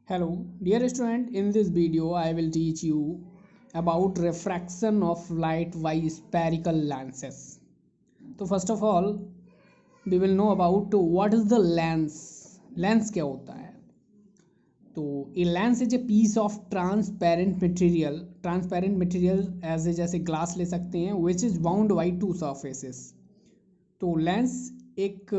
Hello, dear student. In this video, I will teach you about refraction of light by spherical lenses. तो first of all, we will know about what is the lens. Lens क्या होता है? तो a lens is a piece of transparent material as a जैसे glass ले सकते हैं, which is bound by two surfaces. तो लेंस एक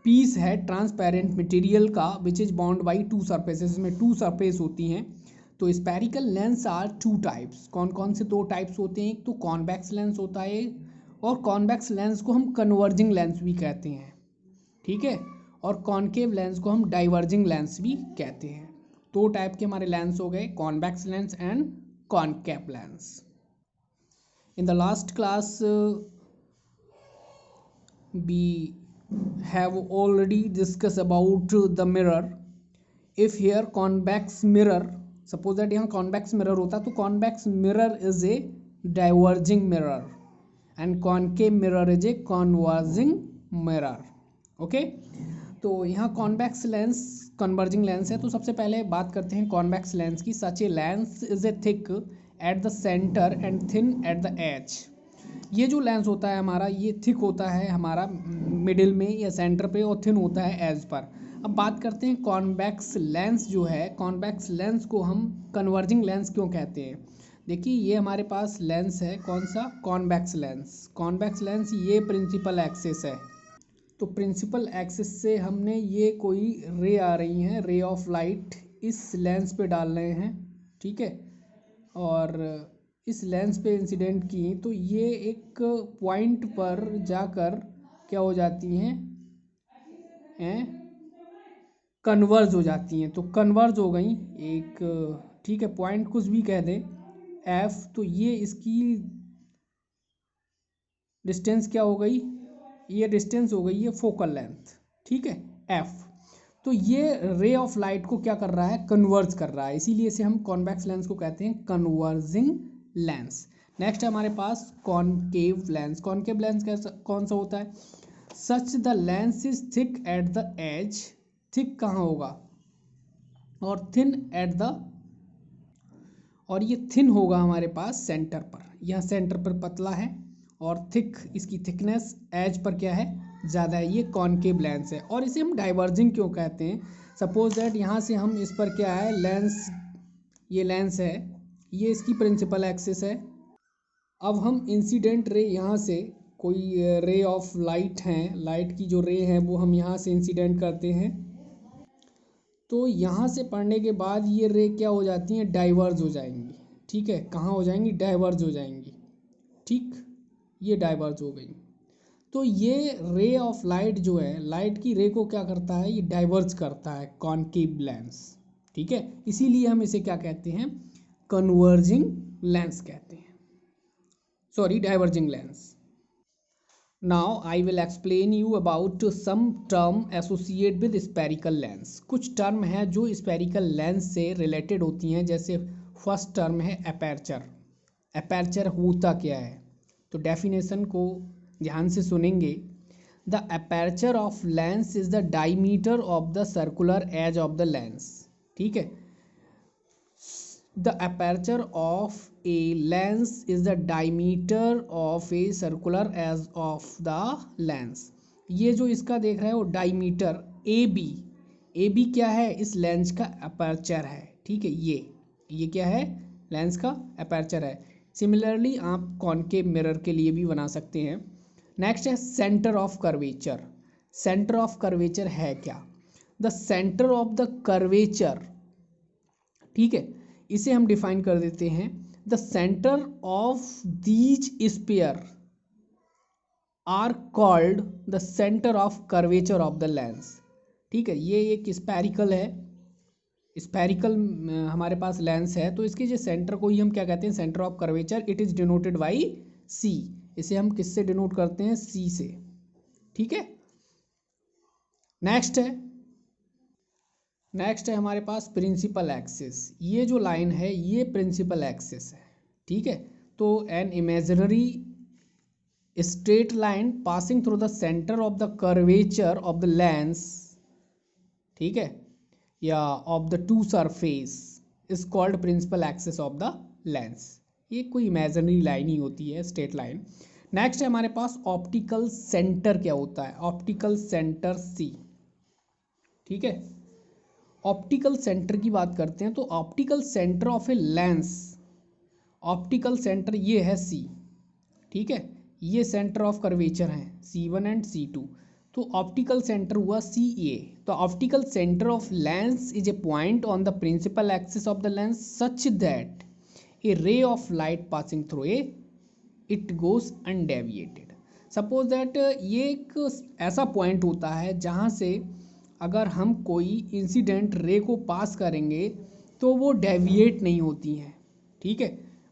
पीस है ट्रांसपेरेंट मटेरियल का which is bound by two surfaces, में टू सरफेस होती हैं. तो spherical lens are two types. कौन कौन से दो टाइप्स होते हैं? एक तो कॉन्वेक्स लेंस होता है और कॉन्वेक्स लेंस को हम कन्वर्जिंग लेंस भी कहते हैं, ठीक है. और कॉनकेव लेंस को हम डाइवर्जिंग लेंस भी कहते हैं. दो टाइप के हमारे लेंस हो गए, convex lens and concave lens. In the last class we have already discussed about the mirror. If here convex mirror, suppose that यहाँ convex mirror होता तो convex mirror is a diverging mirror and concave mirror is a converging mirror. okay? तो यहाँ convex lens converging lens है. तो सबसे पहले बात करते हैं convex lens की. such a lens is a thick at the center and thin at the edge. ये जो लेंस होता है हमारा, ये थिक होता है हमारा मिडिल में या सेंटर पे और थिन होता है एज पर. अब बात करते हैं कॉन्वेक्स लेंस जो है. कॉन्वेक्स लेंस को हम कन्वर्जिंग लेंस क्यों कहते हैं? देखिए ये हमारे पास लेंस है, कौन सा? Convex lens. कॉन्वेक्स लेंस ये प्रिंसिपल एक्सिस है. तो प्रिंसिपल एक्सिस से हमने ये कोई रे आ रही हैं, रे ऑफ लाइट इस लेंस पे डाल रहे हैं, ठीक है. और इस लेंस पे इंसिडेंट की तो ये एक पॉइंट पर जाकर क्या हो जाती हैं, कन्वर्ज हो जाती हैं. तो कन्वर्ज हो गई एक, ठीक है, पॉइंट कुछ भी कह दें एफ. तो ये इसकी डिस्टेंस क्या हो गई? ये डिस्टेंस हो गई है फोकल लेंथ, ठीक है, एफ. तो ये रे ऑफ लाइट को क्या कर रहा है? कन्वर्ज कर रहा है. इसीलिए इसे हम कॉन्वेक्स लेंस को कहते हैं कन्वर्जिंग लेंस. नेक्स्ट है हमारे पास कॉनकेव लेंस. कॉनकेव लेंस कौन सा होता है? Such the lens is thick at the edge. Thick कहाँ होगा? और थिन एट द, और ये थिन होगा हमारे पास सेंटर पर. यह सेंटर पर पतला है और थिक, इसकी थिकनेस एज पर क्या है? ज़्यादा है. ये कॉनकेव लेंस है. और इसे हम डाइवर्जिंग क्यों कहते हैं? सपोज दैट यहाँ से हम इस पर क्या है, लेंस, ये लेंस है, ये इसकी प्रिंसिपल एक्सिस है. अब हम इंसिडेंट रे, यहाँ से कोई रे ऑफ लाइट हैं, लाइट की जो रे हैं वो हम यहाँ से इंसिडेंट करते हैं. तो यहाँ से पढ़ने के बाद ये रे क्या हो जाती हैं? डाइवर्ज हो जाएंगी, ठीक है. कहाँ हो जाएंगी? डाइवर्ज हो जाएंगी, ठीक. ये डाइवर्ज हो गई. तो ये रे ऑफ लाइट जो है, लाइट की रे को क्या करता है? ये डाइवर्ज करता है, कॉनकेव लेंस, ठीक है. इसीलिए हम इसे क्या कहते हैं? कन्वर्जिंग लेंस कहते हैं, sorry, diverging lens. Now I will explain you about some term associate with spherical lens. कुछ टर्म है जो स्पेरिकल लेंस से रिलेटेड होती हैं. जैसे फर्स्ट टर्म है अपर्चर. अपर्चर होता क्या है? तो डेफिनेशन को ध्यान से सुनेंगे. The aperture of lens is the diameter of the circular edge of the lens, ठीक है. The aperture of a lens is the diameter of a circular edge of the lens. ये जो इसका देख रहे हैं वो डायमीटर ए बी क्या है? इस लेंस का अपर्चर है, ठीक है. ये क्या है? लेंस का अपर्चर है. सिमिलरली आप कॉनकेव मिरर के लिए भी बना सकते हैं. नेक्स्ट है centre of curvature. Centre of curvature है क्या? The centre of the curvature, ठीक है, इसे हम डिफाइन कर देते हैं. The centre of these sphere are called the centre of curvature of the lens, ठीक है. ये एक स्पेरिकल है, स्पेरिकल हमारे पास लेंस है. तो इसके जो सेंटर को ही हम क्या कहते हैं? Centre of curvature. It is denoted by C. इसे हम किससे डिनोट करते हैं? सी से, ठीक है. नेक्स्ट है हमारे पास प्रिंसिपल एक्सिस. ये जो लाइन है ये प्रिंसिपल एक्सिस है, ठीक है. तो an imaginary straight line passing through the centre of the curvature of the lens, ठीक है. या of the two surface is called principal axis of the lens. ये कोई इमेजिनरी लाइन ही होती है, स्ट्रेट लाइन। नेक्स्ट है हमारे पास ऑप्टिकल सेंटर। क्या होता है ऑप्टिकल सेंटर? सी। ठीक है, ऑप्टिकल सेंटर की बात करते हैं तो optical centre of a lens, optical centre ये है सी। ठीक है, ये सेंटर ऑफ कर्वेचर हैं C1 एंड C2, तो ऑप्टिकल सेंटर हुआ CA। तो optical centre of lens is a point on the principal axis of the lens such that a ray of light passing through it goes undeviated. Suppose that ये एक ऐसा point होता है जहाँ से अगर हम कोई इंसिडेंट रे को पास करेंगे तो वो डेविएट नहीं होती हैं। ठीक है,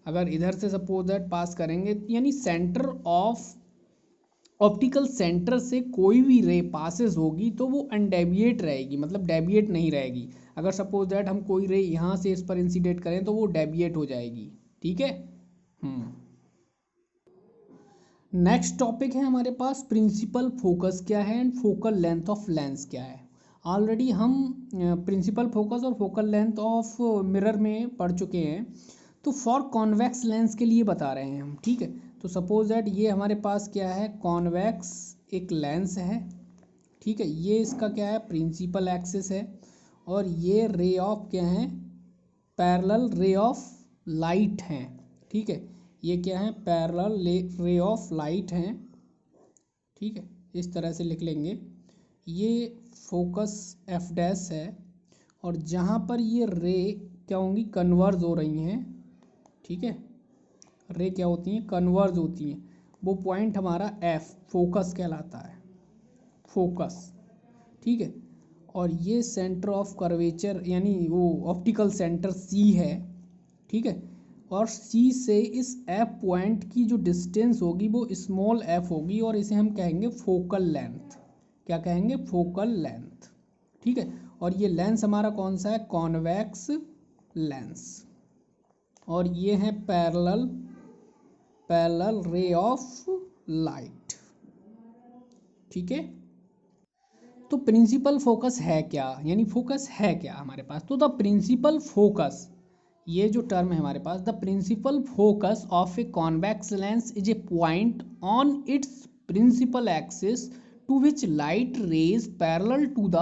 अगर इधर से सपोज दैट पास करेंगे यानी सेंटर ऑफ ऑप्टिकल सेंटर से कोई भी रे पासेस होगी तो वो अनडेविएट रहेगी, मतलब डेविएट नहीं रहेगी। अगर सपोज दैट हम कोई रे यहाँ से इस पर इंसिडेंट करें तो वो डेविएट हो जाएगी। ठीक है। नेक्स्ट टॉपिक है हमारे पास प्रिंसिपल फोकस क्या है and focal length of lens क्या है। ऑलरेडी हम प्रिंसिपल फोकस और फोकल लेंथ ऑफ मिरर में पढ़ चुके हैं, तो फॉर कॉन्वेक्स लेंस के लिए बता रहे हैं हम। ठीक है, तो सपोज दैट ये हमारे पास क्या है, कॉन्वेक्स एक लेंस है। ठीक है, ये इसका क्या है, प्रिंसिपल एक्सिस है, और ये रे ऑफ क्या है, पैरेलल रे ऑफ लाइट हैं। ठीक है, ये क्या है, पैरेलल रे ऑफ लाइट हैं। ठीक है, इस तरह से लिख लेंगे। ये फोकस एफ डैश है, और जहाँ पर ये रे क्या होंगी, कन्वर्ज हो रही हैं। ठीक है, रे क्या होती हैं, कन्वर्ज होती हैं, वो पॉइंट हमारा एफ फोकस कहलाता है, फोकस। ठीक है, और ये सेंटर ऑफ कर्वेचर यानी वो ऑप्टिकल सेंटर सी है। ठीक है, और सी से इस एफ पॉइंट की जो डिस्टेंस होगी वो स्मॉल एफ होगी, और इसे हम कहेंगे फोकल लेंथ। क्या कहेंगे, फोकल लेंथ। ठीक है, और ये लेंस हमारा कौन सा है, कॉन्वेक्स लेंस, और ये है पैरेलल रे ऑफ लाइट। ठीक है, तो प्रिंसिपल फोकस है क्या, यानी फोकस है क्या हमारे पास, तो द प्रिंसिपल फोकस, ये जो टर्म है हमारे पास, the principal focus of a convex lens is a point on its principal axis to which light rays parallel to the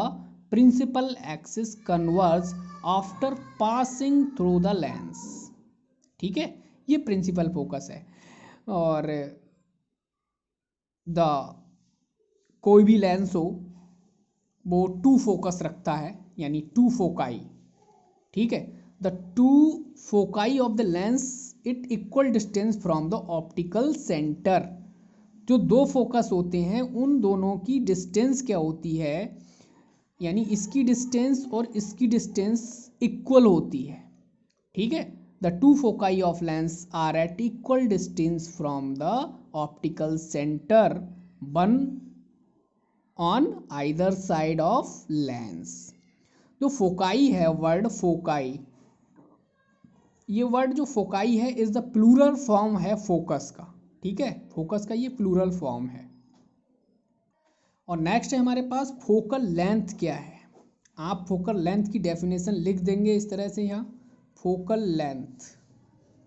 principal axis converge after passing through the lens. ठीक है, ये principal focus है। और the कोई भी lens हो वो to focus रखता है, यानी टू फोकाई। ठीक है, the two foci of the lens it equal distance from the optical centre. जो दो फोकस होते हैं उन दोनों की डिस्टेंस क्या होती है, यानी इसकी डिस्टेंस और इसकी डिस्टेंस इक्वल होती है। ठीक है, the two foci of lens are at equal distance from the optical centre, one on either side of lens. जो फोकाई है, वर्ड फोकाई, ये वर्ड जो फोकाई है इज द प्लूरल फॉर्म है फोकस का। ठीक है, फोकस का ये प्लूरल फॉर्म है। और नेक्स्ट है हमारे पास फोकल लेंथ क्या है। आप फोकल लेंथ की डेफिनेशन लिख देंगे इस तरह से यहाँ, फोकल लेंथ,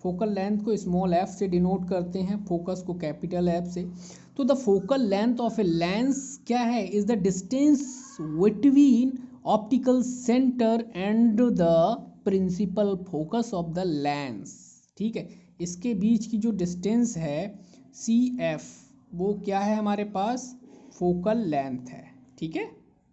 फोकल लेंथ को स्मॉल एफ से डिनोट करते हैं, फोकस को कैपिटल एफ से। तो the focal length of a lens क्या है, is the distance between optical centre and the principal focus of the lens. ठीक है, इसके बीच की जो डिस्टेंस है सी एफ, वो क्या है हमारे पास, फोकल लेंथ है। ठीक है,